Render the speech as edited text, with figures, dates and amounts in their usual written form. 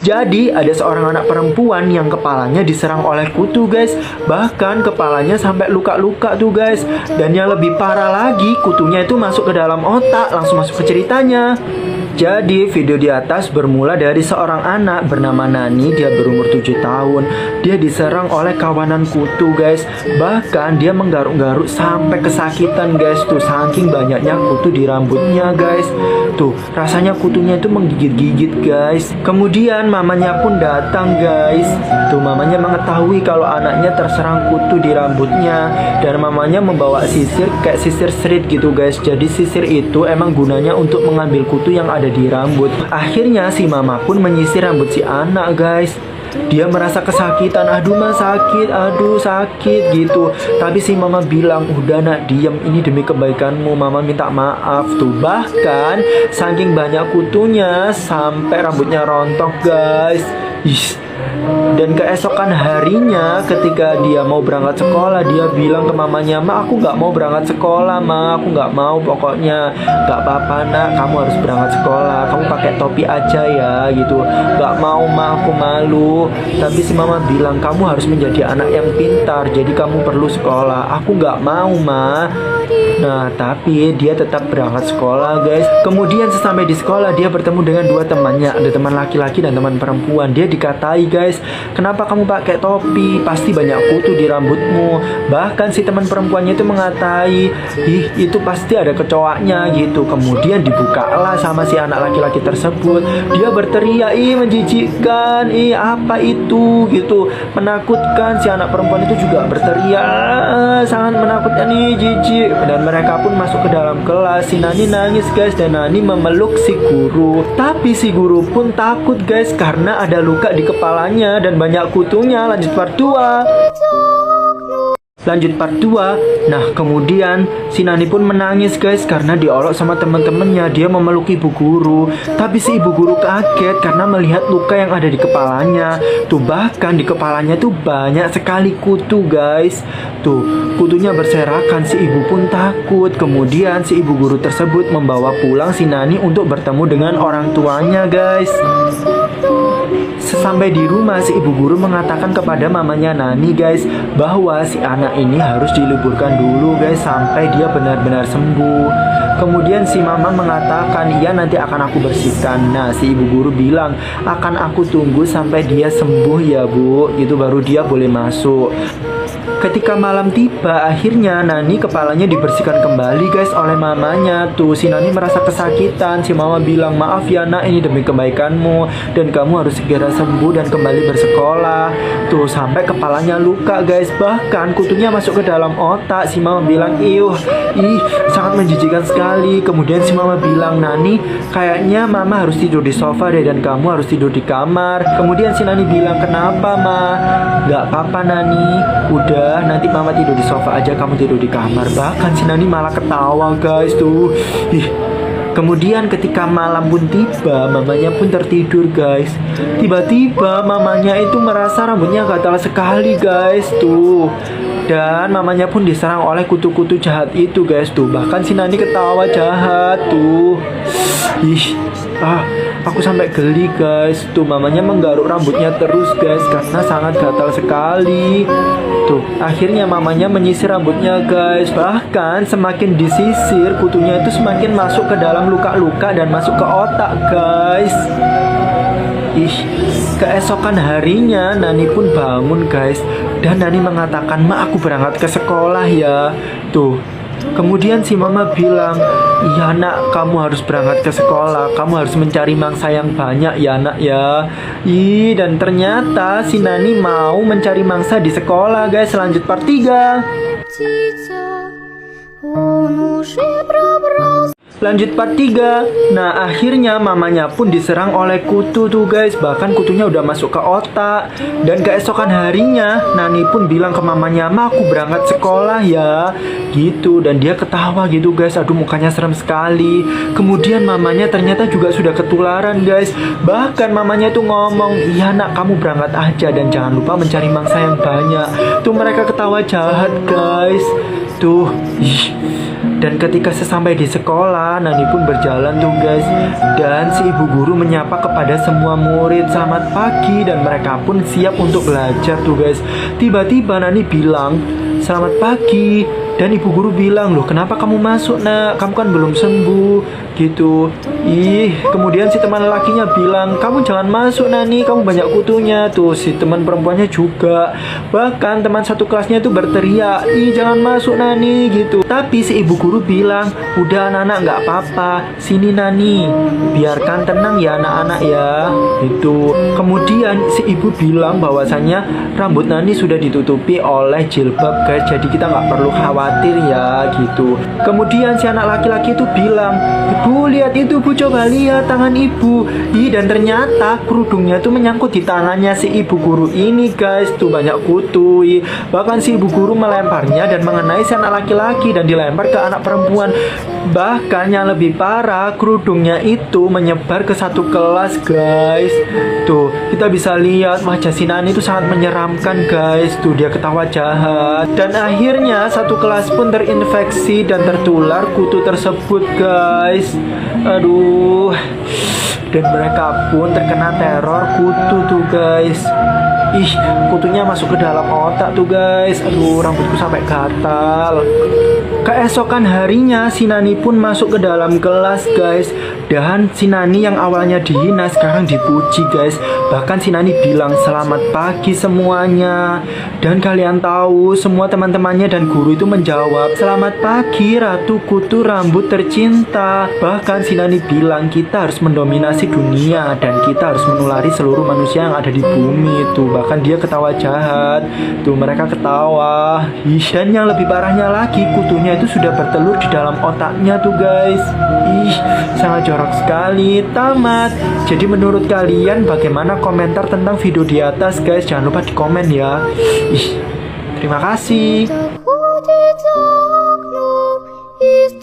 Jadi ada seorang anak perempuan yang kepalanya diserang oleh kutu guys. Bahkan kepalanya sampai luka-luka tuh guys. Dan yang lebih parah lagi, kutunya itu masuk ke dalam otak. Langsung masuk ke ceritanya. Jadi video di atas bermula dari seorang anak bernama Nani. Dia berumur 7 tahun. Dia diserang oleh kawanan kutu guys. Bahkan dia menggaruk-garuk sampai kesakitan guys. Tuh saking banyaknya kutu di rambutnya guys. Tuh rasanya kutunya itu menggigit-gigit guys. Kemudian mamanya pun datang guys. Tuh mamanya mengetahui kalau anaknya terserang kutu di rambutnya. Dan mamanya membawa sisir kayak sisir street gitu guys. Jadi sisir itu emang gunanya untuk mengambil kutu yang ada di rambut. Akhirnya si mama pun menyisir rambut si anak guys. Dia merasa kesakitan, aduh mah sakit, aduh sakit gitu. Tapi si mama bilang, udah nak diam, ini demi kebaikanmu, mama minta maaf. Tuh bahkan saking banyak kutunya sampai rambutnya rontok guys. Dan keesokan harinya ketika dia mau berangkat sekolah, dia bilang ke mamanya, ma aku gak mau berangkat sekolah ma, aku gak mau, pokoknya gak apa-apa nak, kamu harus berangkat sekolah, kamu pakai topi aja ya gitu. Gak mau ma, aku malu. Tapi si mama bilang, kamu harus menjadi anak yang pintar, jadi kamu perlu sekolah. Aku gak mau ma. Nah tapi dia tetap berangkat sekolah guys. Kemudian sesampai di sekolah dia bertemu dengan dua temannya. Ada teman laki-laki dan teman perempuan. Dia dikatai guys, kenapa kamu pakai topi? Pasti banyak kutu di rambutmu. Bahkan si teman perempuannya itu mengatai, ih itu pasti ada kecoaknya gitu. Kemudian dibukalah sama si anak laki-laki tersebut. Dia berteriak, ih menjijikkan, ih apa itu gitu, menakutkan. Si anak perempuan itu juga berteriak, sangat menakutkan, ih jijik. Dan mereka pun masuk ke dalam kelas. Si Nani nangis guys, dan Nani memeluk si guru. Tapi si guru pun takut guys, karena ada luka di kepalanya dan banyak kutunya. Lanjut part 2. Nah kemudian si Nani pun menangis guys, karena diolok sama teman-temannya. Dia memeluk ibu guru. Tapi si ibu guru kaget karena melihat luka yang ada di kepalanya. Tuh bahkan di kepalanya tuh banyak sekali kutu guys. Tuh kutunya berserakan. Si ibu pun takut. Kemudian si ibu guru tersebut membawa pulang si Nani untuk bertemu dengan orang tuanya guys. Sesampai di rumah, si ibu guru mengatakan kepada mamanya Nani guys, bahwa si anak ini harus diliburkan dulu guys sampai dia benar-benar sembuh. Kemudian si mama mengatakan, iya nanti akan aku bersihkan. Nah si ibu guru bilang, akan aku tunggu sampai dia sembuh ya bu, gitu baru dia boleh masuk. Ketika malam tiba, akhirnya Nani kepalanya dibersihkan kembali guys oleh mamanya. Tuh si Nani merasa kesakitan. Si mama bilang, maaf ya nak, ini demi kebaikanmu, dan kamu harus segera sembuh dan kembali bersekolah. Tuh sampai kepalanya luka guys. Bahkan kutunya masuk ke dalam otak. Si mama bilang, ih sangat menjijikan sekali. Kemudian si mama bilang, Nani kayaknya mama harus tidur di sofa deh, dan kamu harus tidur di kamar. Kemudian si Nani bilang, kenapa ma? Gak apa-apa Nani, udah nanti mama tidur di sofa aja, kamu tidur di kamar. Bahkan si Nani malah ketawa guys tuh. Kemudian ketika malam pun tiba, mamanya pun tertidur guys. Tiba-tiba mamanya itu merasa rambutnya gatal sekali guys tuh. Dan mamanya pun diserang oleh kutu-kutu jahat itu guys tuh. Bahkan si Nani ketawa jahat tuh. Aku sampai geli guys. Tuh mamanya menggaruk rambutnya terus guys, karena sangat gatal sekali. Tuh akhirnya mamanya menyisir rambutnya guys. Bahkan semakin disisir, kutunya itu semakin masuk ke dalam luka-luka dan masuk ke otak guys. Keesokan harinya Nani pun bangun guys, dan Nani mengatakan, ma aku berangkat ke sekolah ya. Tuh kemudian si mama bilang, iya nak, kamu harus berangkat ke sekolah, kamu harus mencari mangsa yang banyak ya nak ya. Dan ternyata si Nani mau mencari mangsa di sekolah guys. Lanjut part 3. Lanjut part 3. Nah akhirnya mamanya pun diserang oleh kutu tuh guys. Bahkan kutunya udah masuk ke otak. Dan keesokan harinya Nani pun bilang ke mamanya, ma aku berangkat sekolah ya gitu. Dan dia ketawa gitu guys. Aduh mukanya serem sekali. Kemudian mamanya ternyata juga sudah ketularan guys. Bahkan mamanya tuh ngomong, iya nak kamu berangkat aja, dan jangan lupa mencari mangsa yang banyak. Tuh mereka ketawa jahat guys. Tuh Dan ketika sesampai di sekolah, Nani pun berjalan tuh guys. Dan si ibu guru menyapa kepada semua murid, selamat pagi, dan mereka pun siap untuk belajar tuh guys. Tiba-tiba Nani bilang, selamat pagi. Dan ibu guru bilang, loh kenapa kamu masuk nak? Kamu kan belum sembuh gitu. Kemudian si teman lakinya bilang, kamu jangan masuk Nani, kamu banyak kutunya. Tuh si teman perempuannya juga. Bahkan teman satu kelasnya itu berteriak, jangan masuk Nani gitu. Tapi si ibu guru bilang, udah anak-anak nggak apa-apa, sini Nani, biarkan tenang ya anak-anak ya gitu. Kemudian si ibu bilang bahwasanya rambut Nani sudah ditutupi oleh jilbab guys, jadi kita nggak perlu khawatir ya gitu. Kemudian si anak laki-laki itu bilang, ibu lihat itu bu, coba lihat tangan ibu. Dan ternyata kerudungnya itu menyangkut di tangannya si ibu guru ini guys. Tuh banyak kutu. Bahkan si ibu guru melemparnya dan mengenai si anak laki-laki dan dilempar ke anak perempuan. Bahkan yang lebih parah, kerudungnya itu menyebar ke satu kelas guys. Tuh kita bisa lihat wajah si Nani itu sangat menyeramkan guys. Tuh dia ketawa jahat. Dan akhirnya satu kelas pun terinfeksi dan tertular kutu tersebut guys. Aduh. Dan mereka pun terkena teror kutu tuh guys. Kutunya masuk ke dalam otak tuh guys. Aduh, rambutku sampai gatal. Keesokan harinya si Nani pun masuk ke dalam kelas guys. Dan si Nani yang awalnya dihina sekarang dipuji guys. Bahkan si Nani bilang selamat pagi semuanya. Dan kalian tahu semua teman-temannya dan guru itu menjawab, selamat pagi Ratu Kutu Rambut Tercinta. Bahkan si Nani bilang kita harus mendominasi dunia dan kita harus menulari seluruh manusia yang ada di bumi itu. Bahkan dia ketawa jahat. Tuh mereka ketawa. Dan yang lebih parahnya lagi, kutunya itu sudah bertelur di dalam otaknya tuh guys. Sangat jorok sekali. Tamat. Jadi menurut kalian bagaimana komentar tentang video di atas guys? Jangan lupa di komen ya. Terima kasih.